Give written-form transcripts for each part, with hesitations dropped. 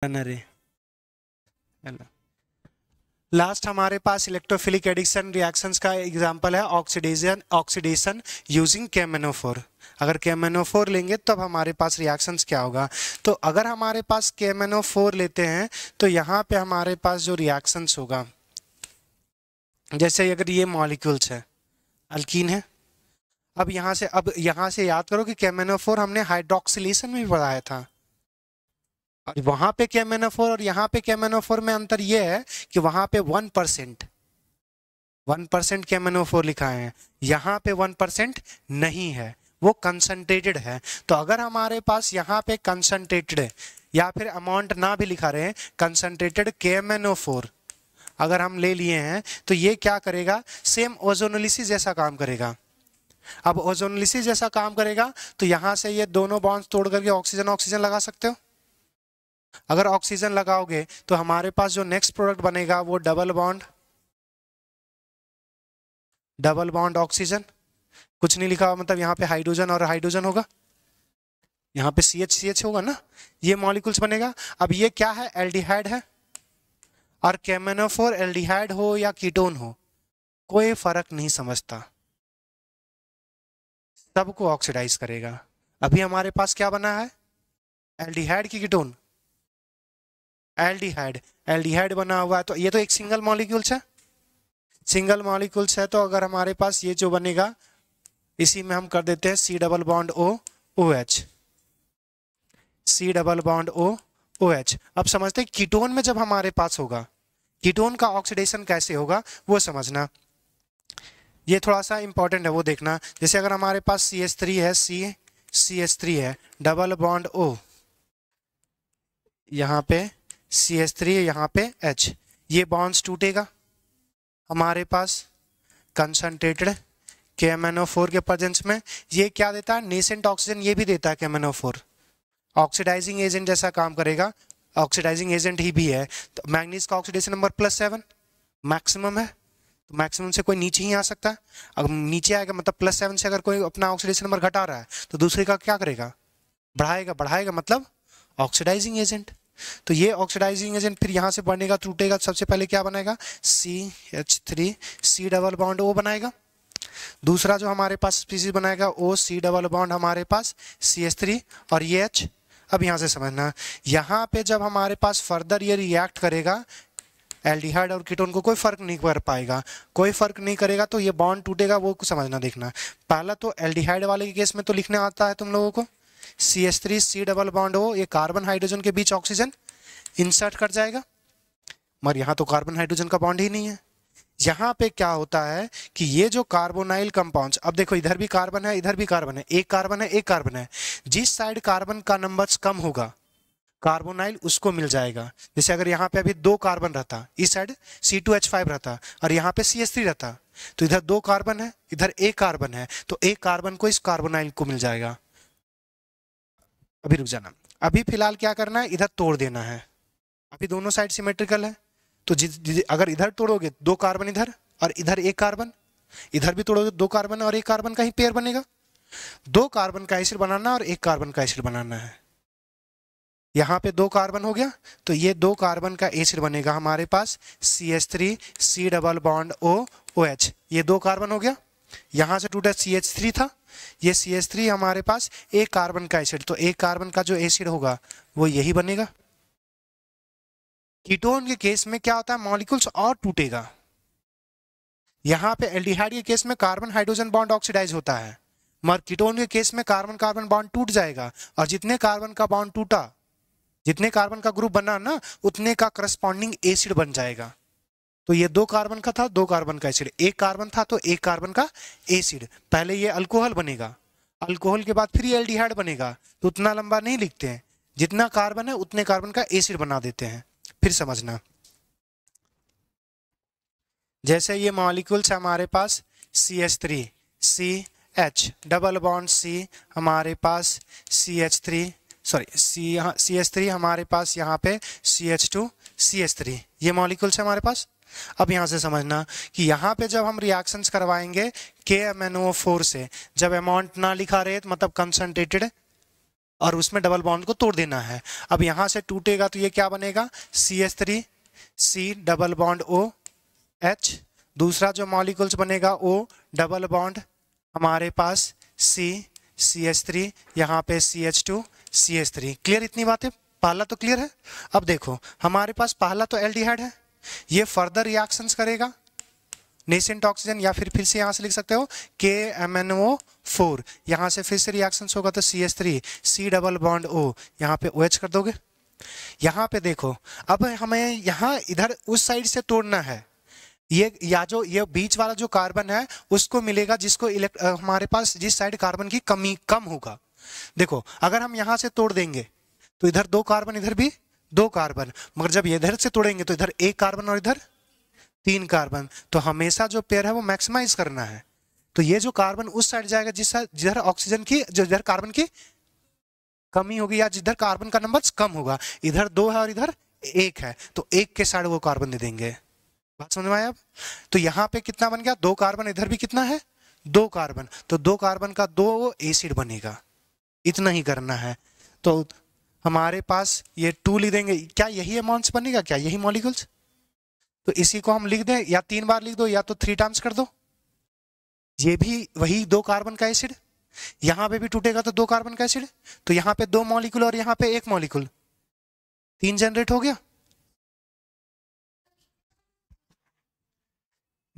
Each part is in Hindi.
अरे लास्ट हमारे पास इलेक्ट्रोफिलिक एडिशन रिएक्शंस का एग्जांपल है ऑक्सीडेशन यूजिंग KMnO4। अगर KMnO4 लेंगे तब हमारे पास रिएक्शंस क्या होगा। तो अगर हमारे पास KMnO4 लेते हैं तो यहाँ पे हमारे पास जो रिएक्शंस होगा, जैसे अगर ये मॉलिक्यूल्स है, अल्कीन है, अब यहाँ से याद करो कि KMnO4 हमने हाइड्रोक्सिलेशन में भी पढ़ाया था। वहां पे KMnO4 और यहाँ पे KMnO4 में अंतर यह है कि वहां पे 1% KMnO4 लिखा है, यहाँ पे 1% नहीं है, वो कंसंट्रेटेड है। तो अगर हमारे पास यहाँ पे कंसंट्रेटेड है या फिर अमाउंट ना भी लिखा रहे, कंसंट्रेटेड KMnO4 अगर हम ले लिए हैं तो ये क्या करेगा, सेम ओजोनोलिसिस जैसा काम करेगा। अब ओजोनोलिसिस जैसा काम करेगा तो यहां से ये दोनों बॉन्ड्स तोड़ करके ऑक्सीजन ऑक्सीजन लगा सकते हो। अगर ऑक्सीजन लगाओगे तो हमारे पास जो नेक्स्ट प्रोडक्ट बनेगा वो डबल बॉन्ड ऑक्सीजन, कुछ नहीं लिखा हुआ, मतलब यहाँ पे हाइड्रोजन और हाइड्रोजन होगा, यहाँ पे CH होगा ना, ये मॉलिक्यूल्स बनेगा। अब ये क्या है, एल्डिहाइड है, और KMnO4 एल्डिहाइड हो या कीटोन हो कोई फर्क नहीं समझता, सबको ऑक्सीडाइज करेगा। अभी हमारे पास क्या बना है, एल्डिहाइड की कीटोन, एल्डिहाइड बना हुआ है। तो ये तो एक सिंगल मॉलिक्यूल्स है, तो अगर हमारे पास ये जो बनेगा इसी में हम कर देते हैं C double bond OH, C double bond OH। अब समझते हैं कीटोन में जब हमारे पास होगा, कीटोन का ऑक्सीडेशन कैसे होगा वो समझना, ये थोड़ा सा इंपॉर्टेंट है, वो देखना। जैसे अगर हमारे पास CH3 है, CH3 है, डबल बॉन्ड O, यहाँ पे CH3 है, यहाँ पे H, ये बॉन्ड्स टूटेगा, हमारे पास कंसंट्रेटेड KMnO4 के प्रेजेंस में ये क्या देता है, नेसेंट ऑक्सीजन ये भी देता है KMnO4, ऑक्सीडाइजिंग एजेंट जैसा काम करेगा, ऑक्सीडाइजिंग एजेंट ही भी है। तो मैंगनीज का ऑक्सीडेशन नंबर +7 मैक्सिमम है, तो मैक्सिमम से कोई नीचे ही आ सकता है। अगर नीचे आएगा मतलब +7 से अगर कोई अपना ऑक्सीडेशन नंबर घटा रहा है तो दूसरे का क्या करेगा, बढ़ाएगा मतलब ऑक्सीडाइजिंग एजेंट। तो ये ऑक्सीडाइजिंग एजेंट फिर यहाँ से बनेगा, टूटेगा, सबसे पहले क्या बनाएगा, CH3 C double bond O बनाएगा। दूसरा जो हमारे पास स्पीसीज बनाएगा OC डबल बॉन्ड हमारे पास CH3 और ये H। अब यहाँ से समझना, यहाँ पे जब हमारे पास फर्दर ये रिएक्ट करेगा एल्डिहाइड और कीटोन को कोई फर्क नहीं कर पाएगा, कोई फर्क नहीं करेगा, तो ये बॉन्ड टूटेगा, वो समझना देखना। पहला तो एल्डिहाइड वाले के केस में तो लिखने आता है तुम लोगों को, CH3 C double bond O, ये कार्बन हाइड्रोजन के बीच ऑक्सीजन इंसर्ट कर जाएगा, मगर यहाँ तो कार्बन हाइड्रोजन का बॉन्ड ही नहीं है। यहाँ पे क्या होता है कि ये जो कार्बोनाइल कंपाउंड्स, अब देखो इधर भी कार्बन है, इधर भी कार्बन है, एक कार्बन है, जिस साइड कार्बन का नंबर्स कम होगा कार्बोनाइल उसको मिल जाएगा। जैसे अगर यहाँ पे अभी 2 कार्बन रहता, इस साइड C2H5 रहता और यहाँ पे CH3 रहता, तो इधर 2 कार्बन है, इधर 1 कार्बन है, तो 1 कार्बन को इस कार्बोनाइल को मिल जाएगा। अभी रुक जाना, अभी फिलहाल क्या करना है, इधर तोड़ देना है, अभी दोनों साइड सिमेट्रिकल है, तो अगर इधर तोड़ोगे 2 कार्बन इधर और इधर 1 कार्बन, इधर भी तोड़ोगे 2 कार्बन और 1 कार्बन का ही पेयर बनेगा। 2 कार्बन का एसिड बनाना और 1 कार्बन का एसिड बनाना है, यहाँ पे 2 कार्बन हो गया, तो ये 2 कार्बन का एसिड बनेगा हमारे पास CH3 C double bond OH, ये 2 कार्बन हो गया। यहाँ से टूटा CH3 था, ये CH3 हमारे पास 1 कार्बन का एसिड, तो 1 कार्बन का जो एसिड होगा वो यही बनेगा। कीटोन के केस में क्या होता है, मॉलिक्यूल्स और टूटेगा। यहाँ पे एल्डिहाइड के केस में कार्बन हाइड्रोजन बॉन्ड ऑक्सीडाइज होता है, मगर कीटोन के केस में कार्बन कार्बन बॉन्ड टूट जाएगा, और जितने कार्बन का बॉन्ड टूटा, जितने कार्बन का ग्रुप बना ना, उतने का करस्पॉन्डिंग एसिड बन जाएगा। तो ये 2 कार्बन का था, 2 कार्बन का एसिड, 1 कार्बन था तो 1 कार्बन का एसिड, पहले ये अल्कोहल बनेगा, अल्कोहल के बाद फिर ये एल्डिहाइड बनेगा, तो उतना लंबा नहीं लिखते हैं, जितना कार्बन है उतने कार्बन का एसिड बना देते हैं। फिर समझना, जैसे ये मॉलिक्यूल्स हमारे पास CH3 CH double bond C हमारे पास CH3 हमारे पास यहाँ पे CH2 CH3, ये मॉलिक्यूल्स हमारे पास। अब यहाँ से समझना कि यहाँ पे जब हम रिएक्शंस करवाएंगे KMnO4 से, जब अमाउंट ना लिखा रहे मतलब कंसंट्रेटेड और उसमें डबल बॉन्ड को तोड़ देना है। अब यहाँ से टूटेगा तो ये क्या बनेगा, CH3 C double bond OH। दूसरा जो मॉलिक्यूल्स बनेगा O डबल बॉन्ड हमारे पास C CH3, यहाँ पे CH2 CH3। क्लियर इतनी बातें, पहला तो क्लियर है। अब देखो हमारे पास पहला तो एल्डिहाइड है, ये फर्दर रिएक्शंस करेगा नेसेंट ऑक्सीजन, या फिर से यहाँ से लिख सकते हो KMnO4, यहाँ से फिर से रिएक्शंस होगा तो CH3 C double bond O, यहाँ पे OH कर दोगे। यहाँ पे देखो अब हमें यहाँ इधर उस साइड से तोड़ना है, ये या जो ये बीच वाला जो कार्बन है उसको मिलेगा जिसको हमारे पास जिस साइड कार्बन की कमी कम होगा। देखो अगर हम यहाँ से तोड़ देंगे तो इधर 2 कार्बन, इधर भी 2 कार्बन, मगर जब इधर से तोड़ेंगे तो इधर 1 कार्बन और इधर 3 कार्बन। तो हमेशा जो पेयर है वो मैक्सिमाइज करना है। तो ये जो कार्बन उस साइड जाएगा जिधर ऑक्सीजन की, जो इधर कार्बन की कमी होगी या जिधर कार्बन का नंबर कम होगा। इधर 2 है और इधर 1 है, तो 1 के साइड वो कार्बन दे देंगे। बात समझ में आया? अब तो यहाँ पे कितना बन गया, 2 कार्बन, इधर भी कितना है 2 कार्बन, तो 2 कार्बन का 2 एसिड बनेगा। इतना ही करना है। तो हमारे पास ये 2 लिख देंगे, क्या यही अमाउंट्स बनेगा, क्या यही मॉलिक्यूल्स? तो इसी को हम लिख दें, या 3 बार लिख दो या तो 3 टाइम्स कर दो। ये भी वही 2 कार्बन का एसिड, यहाँ पे भी टूटेगा तो 2 कार्बन का एसिड, तो यहाँ पे 2 मॉलिक्यूल और यहाँ पे 1 मॉलिक्यूल, 3 जनरेट हो गया।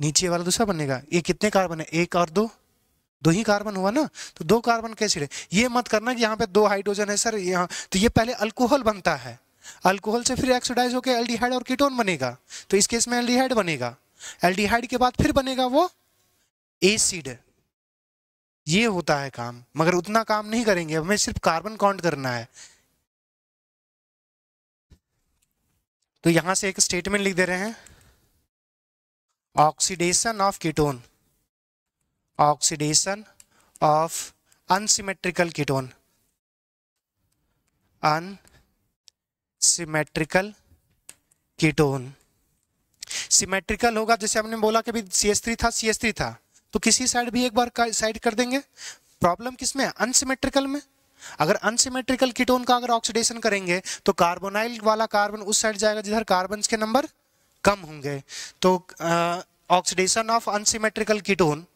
नीचे वाला दूसरा बनेगा, ये कितने कार्बन है, 1 और 2, 2 ही कार्बन हुआ ना, तो 2 कार्बन का एसिड है। ये मत करना कि यहाँ पे 2 हाइड्रोजन है सर यहाँ, तो ये पहले अल्कोहल बनता है, अल्कोहल से फिर ऑक्सीडाइज होकर एल्डिहाइड और कीटोन बनेगा, तो इस केस में एल्डिहाइड बनेगा। एल्डिहाइड के बाद फिर बनेगा वो एसिड। ये होता है काम, मगर उतना काम नहीं करेंगे, हमें सिर्फ कार्बन काउंट करना है। तो यहां से एक स्टेटमेंट लिख दे रहे हैं, oxidation of ketone, oxidation of unsymmetrical ketone, unsymmetrical ketone. Symmetrical होगा, जैसे हमने बोला कि भी CH3 था, तो किसी साइड भी एक बार साइड कर देंगे। प्रॉब्लम किसमें है, अनसिमेट्रिकल में। अगर अनसिमेट्रिकल कीटोन का अगर ऑक्सीडेशन करेंगे तो कार्बोनाइल वाला कार्बन उस साइड जाएगा जिधर कार्बन के नंबर कम होंगे। तो oxidation of unsymmetrical ketone,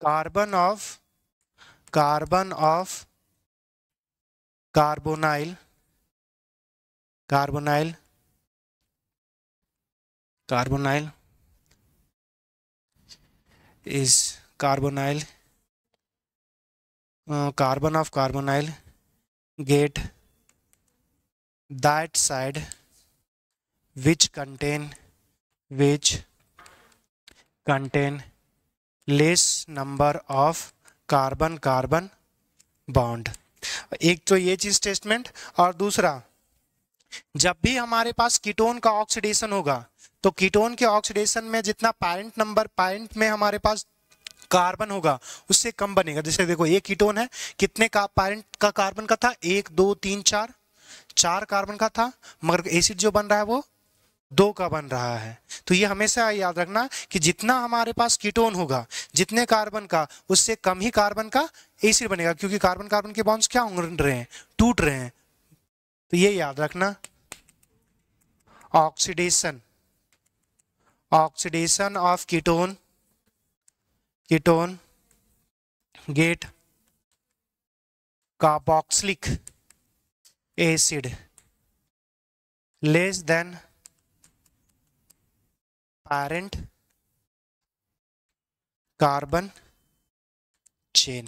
carbon of carbonyl is carbonyl, carbon of carbonyl get that side which contain less number of carbon bond. एक तो ये चीज स्टेटमेंट, और दूसरा जब भी हमारे पास कीटोन का ऑक्सीडेशन होगा तो कीटोन के ऑक्सीडेशन में जितना पैरेंट में हमारे पास कार्बन होगा उससे कम बनेगा। जैसे देखो ये कीटोन है, कितने का पैरेंट का कार्बन का था, 1 2 3 4 कार्बन का था, मगर एसिड जो बन रहा है वो 2 का बन रहा है। तो ये हमेशा याद रखना कि जितना हमारे पास कीटोन होगा, जितने कार्बन का, उससे कम ही कार्बन का एसिड बनेगा, क्योंकि कार्बन के बॉन्ड्स क्या हो रहे हैं, टूट रहे हैं। तो ये याद रखना, oxidation of ketone get carboxylic acid less than parent carbon chain.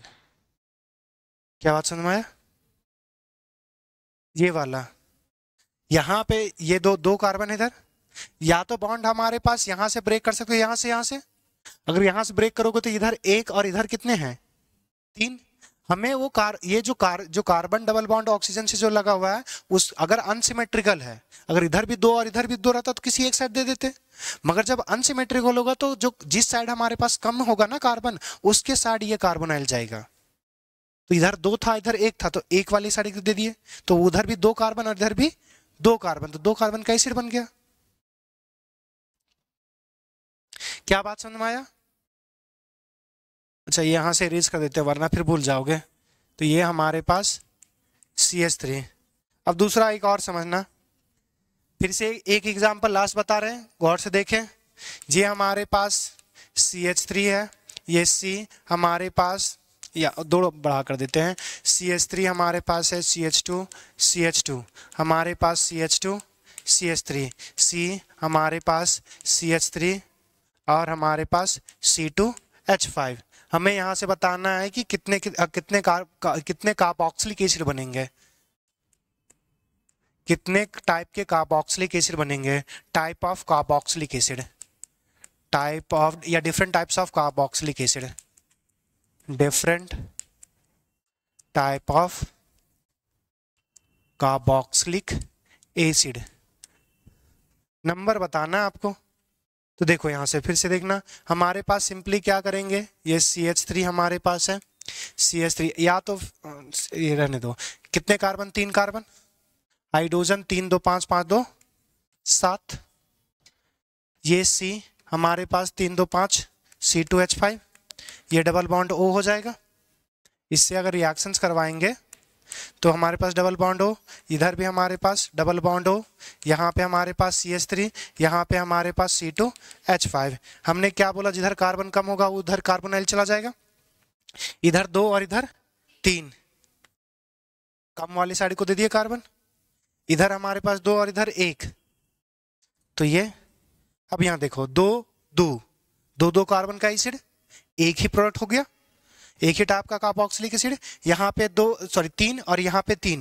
क्या बात समझ में आया? ये वाला यहाँ पे ये दो कार्बन इधर, या तो बॉन्ड हमारे पास यहाँ से ब्रेक कर सकते हो, यहाँ से अगर यहाँ से ब्रेक करोगे तो इधर 1 और इधर कितने हैं 3। हमें वो जो कार्बन डबल बॉन्ड ऑक्सीजन से जो लगा हुआ है उस अगर अनसिमेट्रिकल है, अगर इधर भी 2 और इधर भी 2 रहता तो किसी एक साइड दे देते, मगर जब अनसिमेट्रिकल होगा तो जो जिस साइड हमारे पास कम होगा ना कार्बन, उसके साइड ये कार्बोनाइल जाएगा। तो इधर 2 था इधर 1 था, तो 1 वाली साइड दे दिए, तो उधर भी 2 कार्बन और इधर भी 2 कार्बन, तो 2 कार्बन का एसिड बन गया। क्या बात समझ में आया? अच्छा यहां से इरेज कर देते हैं वरना फिर भूल जाओगे। तो ये हमारे पास CH3। अब दूसरा एक और समझना, फिर से एक एग्जाम्पल लास्ट बता रहे हैं, गौर से देखें। ये हमारे पास CH3 है, ये C हमारे पास, या दो बढ़ा कर देते हैं, CH3 हमारे पास है, CH2 CH2 हमारे पास, CH2 CH3, C हमारे पास CH3 और हमारे पास C2H5। हमें यहाँ से बताना है कि कितने कार्बोक्सिलिक एसिड बनेंगे, कितने टाइप के कार्बोक्सिलिक एसिड बनेंगे, type of carboxylic acid, type of या different types of carboxylic acid, different type of carboxylic acid, number बताना आपको। तो देखो यहां से फिर से देखना, हमारे पास सिंपली क्या करेंगे, ये CH3 हमारे पास है, CH3 या तो ये रहने दो, कितने कार्बन, 3 कार्बन, हाइड्रोजन 3 2 5 5 2 7, ये C हमारे पास 3 2 5 C2H5, ये डबल बॉन्ड O हो जाएगा। इससे अगर रिएक्शंस करवाएंगे तो हमारे पास डबल बॉन्ड O, इधर भी हमारे पास डबल बॉन्ड O, यहाँ पे हमारे पास CH3, यहाँ पे हमारे पास C2H5। हमने क्या बोला, जिधर कार्बन कम होगा उधर कार्बोनाइल चला जाएगा, इधर 2 और इधर 3, कम वाली साइड को दे दिए कार्बन, इधर हमारे पास 2 और इधर 1, तो ये अब यहाँ देखो 2 कार्बन का एसिड, एक ही प्रोडक्ट हो गया, एक ही टाइप का कार्बोक्सिलिक एसिड। यहाँ पे 3 और यहाँ पे 3,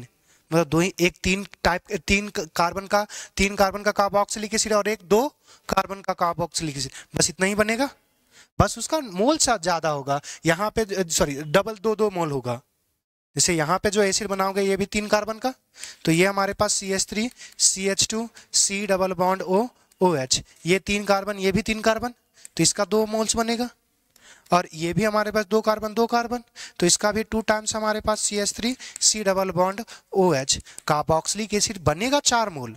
मतलब दो ही, एक 3 कार्बन का कार्बोक्सिलिक एसिड और एक 2 कार्बन का कार्बोक्सिलिक एसिड, बस इतना ही बनेगा, बस उसका मोल ज्यादा होगा, यहाँ पे डबल 2 मोल होगा। जैसे यहाँ पे जो एसिड बनाओगे ये भी 3 कार्बन का, तो ये हमारे पास CH3 CH2 C double bond O OH, ये 3 कार्बन, ये भी 3 कार्बन, तो इसका 2 मोल्स बनेगा। और ये भी हमारे पास 2 कार्बन, तो इसका भी 2 टाइम्स हमारे पास CH3 C double bond OH। Carboxylic acid बनेगा 4 मोल,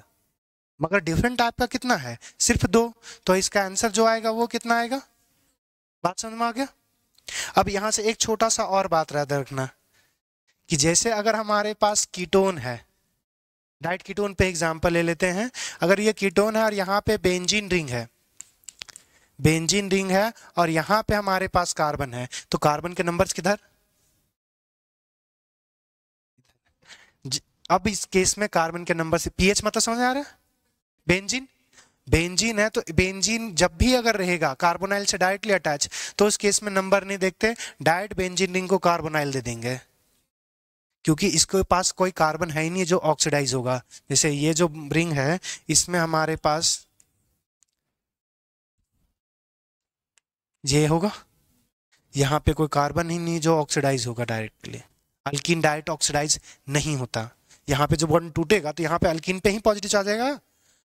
मगर डिफरेंट टाइप का कितना है, सिर्फ 2, तो इसका आंसर जो आएगा वो कितना आएगा। बात समझ में आ गया। अब यहां से एक छोटा सा और बात याद रखना कि जैसे अगर हमारे पास कीटोन है, डाइट कीटोन पे एग्जांपल ले लेते हैं, अगर ये कीटोन है और यहाँ पे बेंजीन रिंग है और यहाँ पे हमारे पास कार्बन है, तो कार्बन के नंबर्स किधर, अब इस केस में कार्बन के नंबर से पीएच मतलब समझ आ रहा है। बेंजीन है तो बेंजीन जब भी अगर रहेगा कार्बोनाइल से डायरेक्टली अटैच, तो उस केस में नंबर नहीं देखते, डायरेक्ट बेंजीन रिंग को कार्बोनाइल दे देंगे, क्योंकि इसके पास कोई कार्बन है ही नहीं जो ऑक्सीडाइज होगा। जैसे ये जो रिंग है इसमें हमारे पास ये होगा, यहाँ पे कोई कार्बन ही नहीं जो ऑक्सीडाइज होगा डायरेक्टली, अल्कीन डायरेक्ट ऑक्सीडाइज नहीं होता। यहाँ पे जो बॉन्ड टूटेगा तो यहाँ पे अल्कीन पे ही पॉजिटिव आ जाएगा,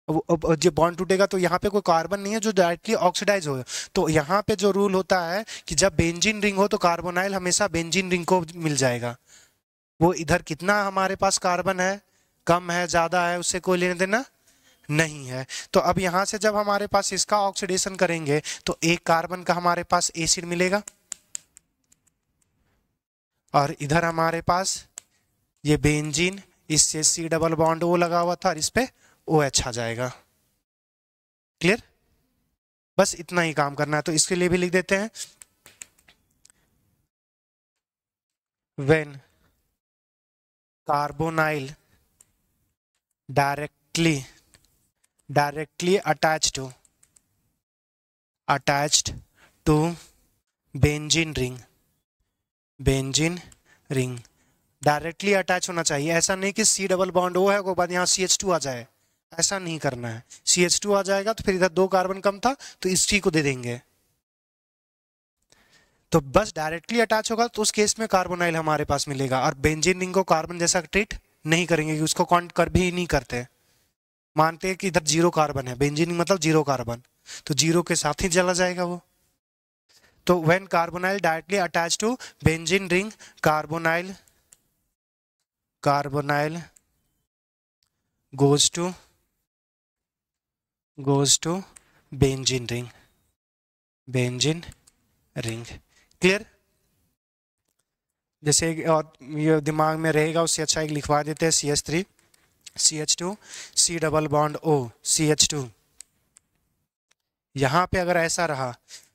अब जो बॉन्ड टूटेगा तो यहाँ पे कोई कार्बन नहीं है जो डायरेक्टली ऑक्सीडाइज हो। तो यहाँ पे जो रूल होता है कि जब बेंजीन रिंग हो तो कार्बोनाइल हमेशा बेंजीन रिंग को मिल जाएगा। वो इधर कितना हमारे पास कार्बन है, कम है ज्यादा है, उससे कोई लेने देना नहीं है। तो अब यहाँ से जब हमारे पास इसका ऑक्सीडेशन करेंगे तो एक कार्बन का हमारे पास एसिड मिलेगा, और इधर हमारे पास ये बेंजीन, इससे C डबल बॉन्ड O लगा हुआ था और इस पे OH आ जाएगा। क्लियर, बस इतना ही काम करना है। तो इसके लिए भी लिख देते हैं, when carbonyl directly attached to benzene ring, directly attach होना चाहिए। ऐसा नहीं कि C डबल बॉन्ड O है उसके बाद यहाँ CH2 आ जाए, ऐसा नहीं करना है। CH2 आ जाएगा तो फिर इधर 2 कार्बन कम था तो इसी को दे देंगे, तो बस डायरेक्टली अटैच होगा तो उस केस में कार्बोनाइल हमारे पास मिलेगा। और बेंजीन रिंग को कार्बन जैसा ट्रीट नहीं करेंगे कि उसको काउंट कर भी नहीं करते, मानते हैं कि इधर 0 कार्बन है, बेंजीन रिंग मतलब 0 कार्बन, तो 0 के साथ ही चला जाएगा वो। तो when carbonyl directly attach to benzene ring, carbonyl goes to benzene ring। Clear. जैसे और ये दिमाग में रहेगा उससे अच्छा एक लिखवा देते हैं CH3 CH2 C double bond O CH2। यहाँ पे अगर ऐसा रहा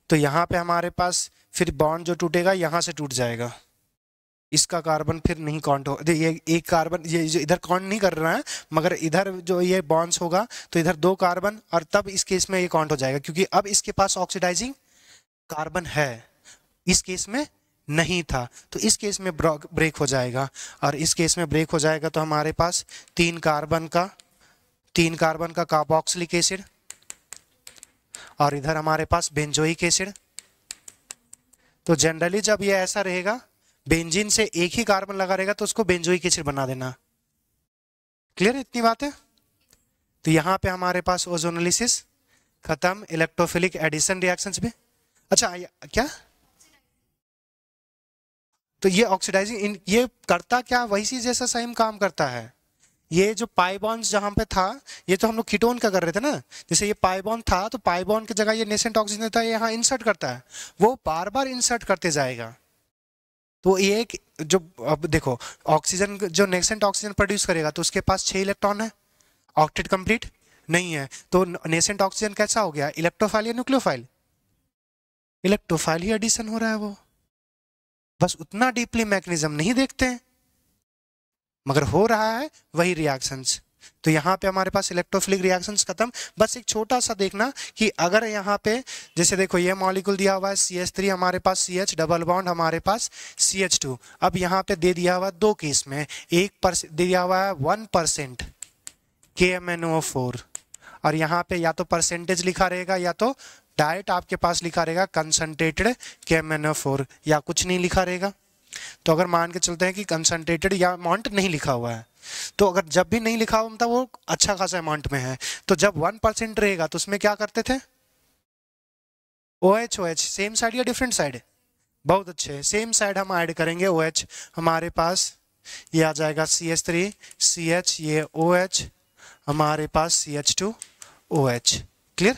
तो यहाँ पे हमारे पास फिर बॉन्ड जो टूटेगा यहाँ से टूट जाएगा, इसका कार्बन फिर नहीं काउंट हो, ये एक कार्बन ये जो इधर काउंट नहीं कर रहा है, मगर इधर जो ये बॉन्ड्स होगा तो इधर 2 कार्बन, और तब इस केस में ये काउंट हो जाएगा क्योंकि अब इसके पास ऑक्सीडाइजिंग कार्बन है, इस केस में नहीं था, तो इस केस में ब्रेक हो जाएगा। और इस केस में ब्रेक हो जाएगा तो हमारे पास 3 कार्बन का कार्बोक्सिलिक एसिड, और इधर हमारे पास बेंजोइक एसिड। तो जनरली जब ये ऐसा रहेगा, बेंजीन से एक ही कार्बन लगा रहेगा तो उसको बेंजोइक एसिड बना देना। क्लियर है इतनी बात है? तो यहाँ पे हमारे पास ओजोनोलिसिस खत्म, इलेक्ट्रोफिलिक एडिशन रिएक्शंस भी। अच्छा क्या, तो ये ऑक्सीडाइजिंग ये करता क्या, वही चीज जैसा सेम काम करता है। ये जो पाई बॉन्ड्स जहां पे था, ये तो हम लोग कीटोन का कर रहे थे ना, जैसे ये पाई बॉन्ड था तो पाई बॉन्ड की जगह ये नेसेंट ऑक्सीजन था, यहाँ इंसर्ट करता है, वो बार बार इंसर्ट करते जाएगा। तो ये एक जो, अब देखो ऑक्सीजन जो नेसेंट ऑक्सीजन प्रोड्यूस करेगा तो उसके पास 6 इलेक्ट्रॉन है, ऑक्टेट कंप्लीट नहीं है, तो नेसेंट ऑक्सीजन कैसा हो गया, इलेक्ट्रोफाइल या न्यूक्लियोफाइल? इलेक्ट्रोफाइल ही एडिशन हो रहा है वो, बस उतना डीपली मैकेनिज्म नहीं देखते हैं, मगर हो रहा है वही रिएक्शंस। तो यहाँ पे हमारे पास इलेक्ट्रोफिलिक रिएक्शंस खत्म। बस एक छोटा सा देखना कि अगर यहाँ पे जैसे देखो ये मॉलिक्यूल दिया हुआ है CH3, हमारे पास CH डबल बॉन्ड, हमारे पास CH2, अब यहाँ पे दे दिया हुआ 2 केस में, 1% दिया हुआ है 1% KMnO4, और यहाँ पे या तो परसेंटेज लिखा रहेगा या तो डायरेक्ट आपके पास लिखा रहेगा कंसंट्रेटेड KMnO4, या कुछ नहीं लिखा रहेगा। तो अगर मान के चलते हैं कि कंसंट्रेटेड या अमाउंट नहीं लिखा हुआ है, तो अगर जब भी नहीं लिखा हुआ मतलब वो अच्छा खासा अमाउंट में है, तो जब 1% रहेगा तो उसमें क्या करते थे, OH OH सेम साइड या डिफरेंट साइड? बहुत अच्छे, सेम साइड हम ऐड करेंगे OH, हमारे पास ये आ जाएगा CH3 CH, ये OH, हमारे पास CH2 OH। क्लियर?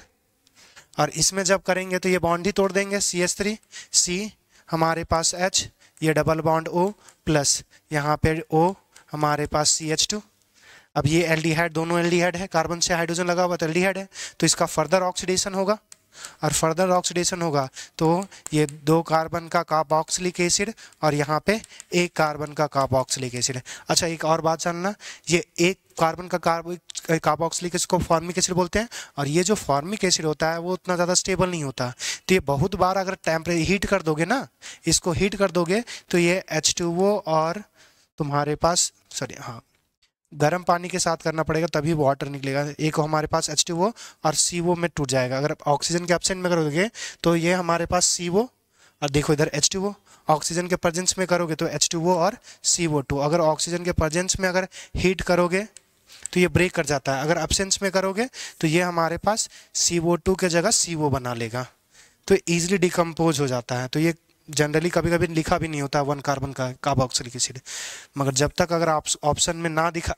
और इसमें जब करेंगे तो ये बॉन्ड ही तोड़ देंगे, CH3 C, हमारे पास H, ये डबल बॉन्ड O प्लस यहाँ पे O, हमारे पास CH2। अब ये एल्डिहाइड, दोनों एल्डिहाइड है, कार्बन से हाइड्रोजन लगा हुआ तो एल्डिहाइड है, तो इसका फर्दर ऑक्सीडेशन होगा, और फर्दर ऑक्सीडेशन होगा तो ये 2 कार्बन का कार्बोक्सिलिक एसिड और यहाँ पे 1 कार्बन का कार्बोक्सिलिक एसिड। अच्छा एक और बात जानना, ये 1 कार्बन का कार्बोक्सिलिक एसिड को फॉर्मिक एसिड बोलते हैं, और ये जो फॉर्मिक एसिड होता है वो उतना ज़्यादा स्टेबल नहीं होता, तो ये बहुत बार अगर टेम्परेचर हीट कर दोगे ना, इसको हीट कर दोगे तो ये H2O और तुम्हारे पास हाँ गर्म पानी के साथ करना पड़ेगा तभी वाटर निकलेगा, एक हमारे पास H2O और CO में टूट जाएगा। अगर ऑक्सीजन के एब्सेंट में करोगे तो ये हमारे पास CO, और देखो इधर H2O, ऑक्सीजन के प्रेजेंस में करोगे तो H2O और CO2। अगर ऑक्सीजन के प्रेजेंस में अगर हीट करोगे तो ये ब्रेक कर जाता है, अगर एब्सेंस में करोगे तो ये हमारे पास CO2 के जगह CO बना लेगा, तो ईजिली डिकम्पोज हो जाता है। तो ये जनरली कभी कभी लिखा भी नहीं होता 1 कार्बन का कार्बोक्सिलिक एसिड, मगर जब तक अगर आप ऑप्शन में ना दिखा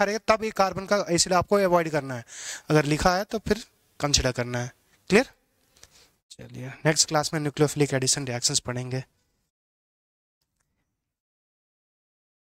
रहेगा तब 1 कार्बन का एसिड आपको अवॉइड करना है, अगर लिखा है तो फिर कंसिडर करना है। क्लियर? चलिए नेक्स्ट क्लास में न्यूक्लियोफिलिक एडिशन रिएक्शंस पढ़ेंगे।